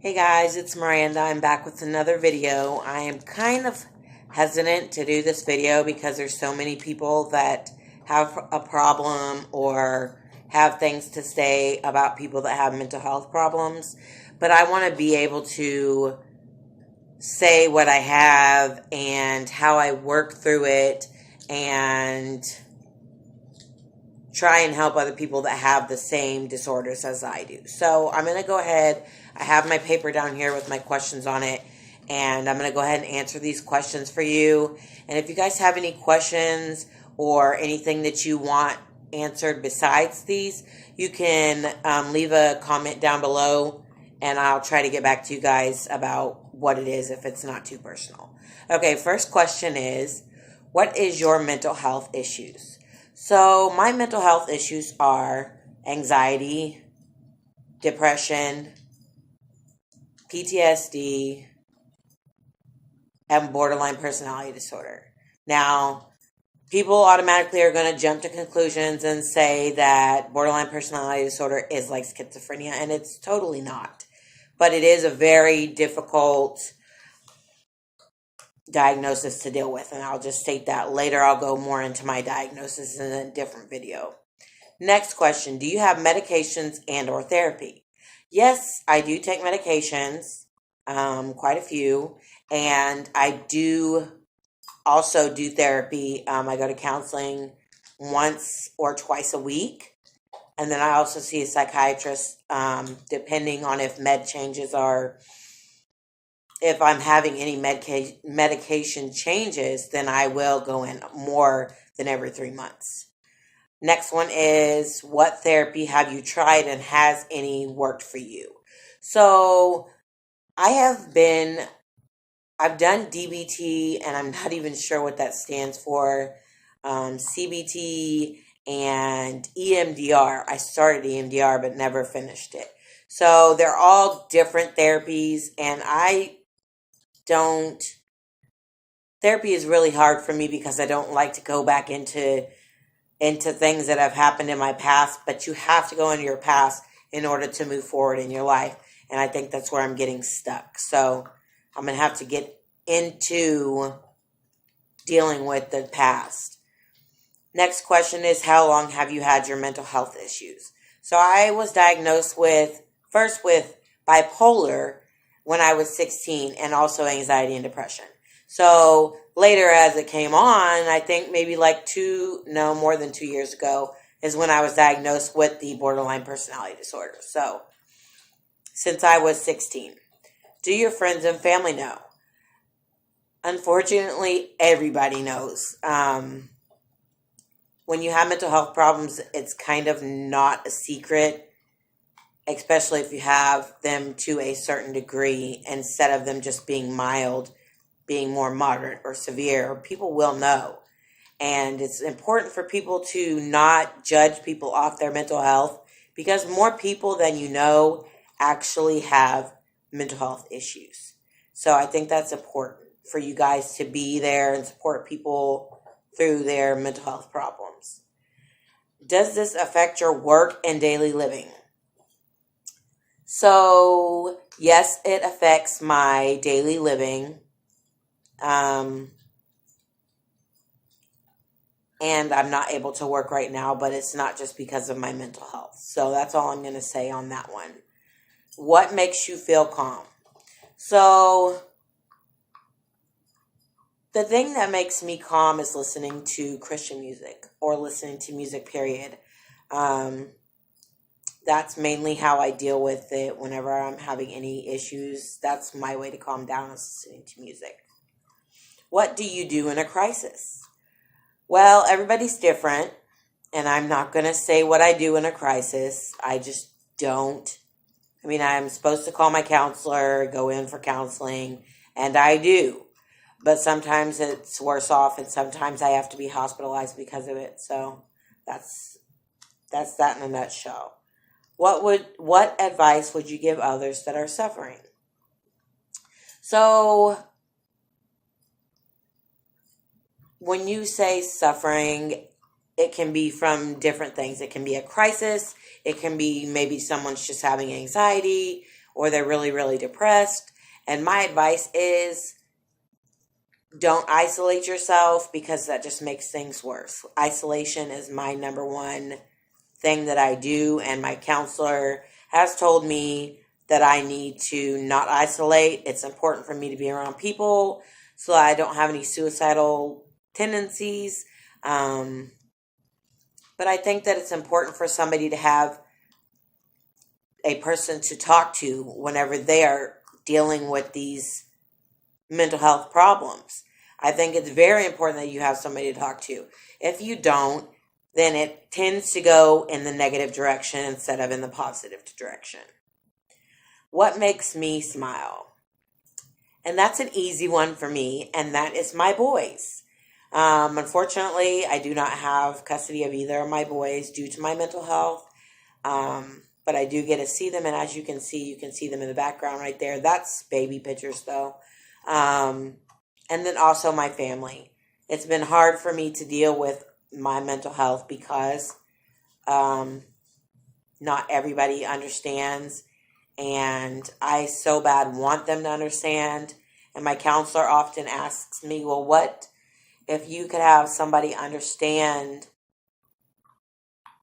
Hey guys, it's Miranda. I'm back with another video. I am kind of hesitant to do this video because there's so many people that have a problem or have things to say about people that have mental health problems. But I want to be able to say what I have and how I work through it and try and help other people that have the same disorders as I do. So I'm going to go ahead. I have my paper down here with my questions on it, and I'm going to go ahead and answer these questions for you. And if you guys have any questions or anything that you want answered besides these, you can leave a comment down below, and I'll try to get back to you guys about what it is if it's not too personal. Okay, first question is, what is your mental health issues? So my mental health issues are anxiety, depression, PTSD, and borderline personality disorder. Now, people automatically are going to jump to conclusions and say that borderline personality disorder is like schizophrenia, and it's totally not. But it is a very difficult diagnosis to deal with, and I'll just state that later. I'll go more into my diagnosis in a different video. Next question, do you have medications and or therapy? Yes, I do take medications, quite a few, and I do also do therapy. I go to counseling once or twice a week, and then I also see a psychiatrist depending on if med changes are, if I'm having any medication changes, then I will go in more than every 3 months. Next one is, what therapy have you tried and has any worked for you? So I've done DBT, and I'm not even sure what that stands for, CBT and EMDR. I started EMDR but never finished it. So they're all different therapies, and therapy is really hard for me because I don't like to go back into things that have happened in my past, but you have to go into your past in order to move forward in your life. And I think that's where I'm getting stuck. So I'm going to have to get into dealing with the past. Next question is, how long have you had your mental health issues? So I was diagnosed first with bipolar when I was 16, and also anxiety and depression. So later, as it came on, I think maybe more than 2 years ago is when I was diagnosed with the borderline personality disorder. So since I was 16. Do your friends and family know? Unfortunately, everybody knows. When you have mental health problems, it's kind of not a secret, especially if you have them to a certain degree, instead of them just being mild, being more moderate or severe. People will know. And it's important for people to not judge people off their mental health, because more people than you know actually have mental health issues. So I think that's important for you guys to be there and support people through their mental health problems. Does this affect your work and daily living? So, yes, it affects my daily living. And I'm not able to work right now, but it's not just because of my mental health. So that's all I'm going to say on that one. What makes you feel calm? So the thing that makes me calm is listening to Christian music or listening to music, period. That's mainly how I deal with it whenever I'm having any issues. That's my way to calm down, is listening to music. What do you do in a crisis? Well, everybody's different, and I'm not going to say what I do in a crisis. I just don't. I mean, I'm supposed to call my counselor, go in for counseling, and I do. But sometimes it's worse off, and sometimes I have to be hospitalized because of it. So that's that in a nutshell. What advice would you give others that are suffering? So when you say suffering, it can be from different things. It can be a crisis. It can be maybe someone's just having anxiety, or they're really, really depressed. And my advice is don't isolate yourself, because that just makes things worse. Isolation is my number one thing that I do, and my counselor has told me that I need to not isolate. It's important for me to be around people so I don't have any suicidal tendencies. But I think that it's important for somebody to have a person to talk to whenever they are dealing with these mental health problems. I think it's very important that you have somebody to talk to. If you don't, then it tends to go in the negative direction instead of in the positive direction. What makes me smile? And that's an easy one for me, and that is my boys. Unfortunately, I do not have custody of either of my boys due to my mental health. But I do get to see them, and as you can see them in the background right there. That's baby pictures, though. And then also my family. It's been hard for me to deal with my mental health because not everybody understands, and I so bad want them to understand. And my counselor often asks me, well, what if you could have somebody understand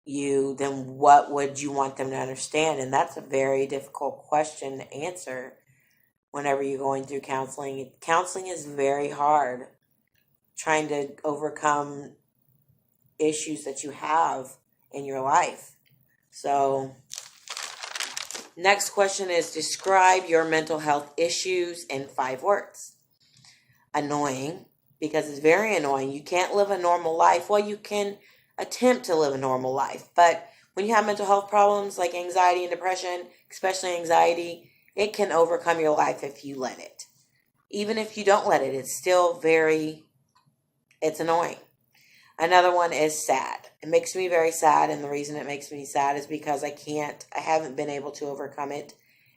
you, then what would you want them to understand? And that's a very difficult question to answer whenever you're going through counseling. Counseling is very hard, trying to overcome issues that you have in your life. So, next question is, describe your mental health issues in 5 words. Annoying, because it's very annoying. You can't live a normal life. Well, you can attempt to live a normal life, but when you have mental health problems like anxiety and depression, especially anxiety, it can overcome your life if you let it. Even if you don't let it, it's still it's annoying. Another one is sad. It makes me very sad, and the reason it makes me sad is because I haven't been able to overcome it,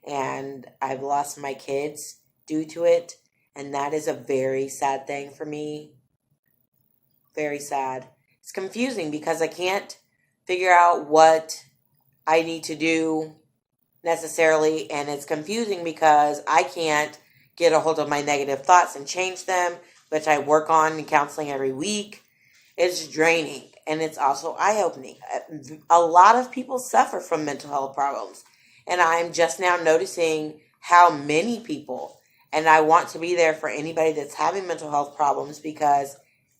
and I've lost my kids due to it, and that is a very sad thing for me. Very sad. It's confusing because I can't figure out what I need to do necessarily, and it's confusing because I can't get a hold of my negative thoughts and change them, which I work on in counseling every week. It's draining, and it's also eye-opening. A lot of people suffer from mental health problems, and I'm just now noticing how many people, and I want to be there for anybody that's having mental health problems because,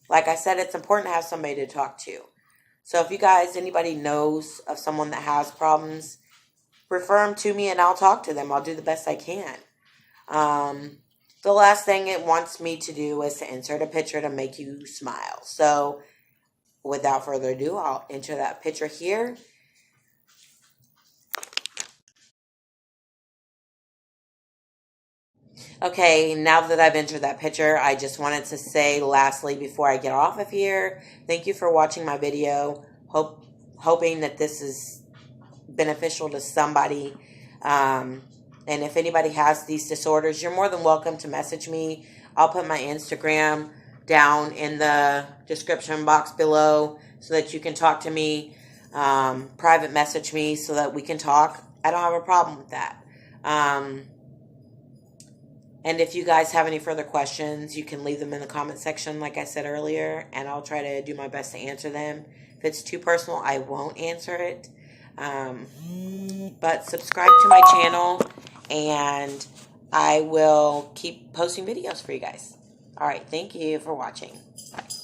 like I said, it's important to have somebody to talk to. So if you guys, anybody knows of someone that has problems, refer them to me and I'll talk to them. I'll do the best I can. The last thing it wants me to do is to insert a picture to make you smile. So without further ado, I'll enter that picture here. Okay, now that I've entered that picture, I just wanted to say lastly before I get off of here, thank you for watching my video. Hoping that this is beneficial to somebody. And if anybody has these disorders, you're more than welcome to message me. I'll put my Instagram down in the description box below so that you can talk to me. Private message me so that we can talk. I don't have a problem with that. And if you guys have any further questions, you can leave them in the comment section, like I said earlier, and I'll try to do my best to answer them. If it's too personal, I won't answer it. But subscribe to my channel, and I will keep posting videos for you guys. All right, thank you for watching. Bye.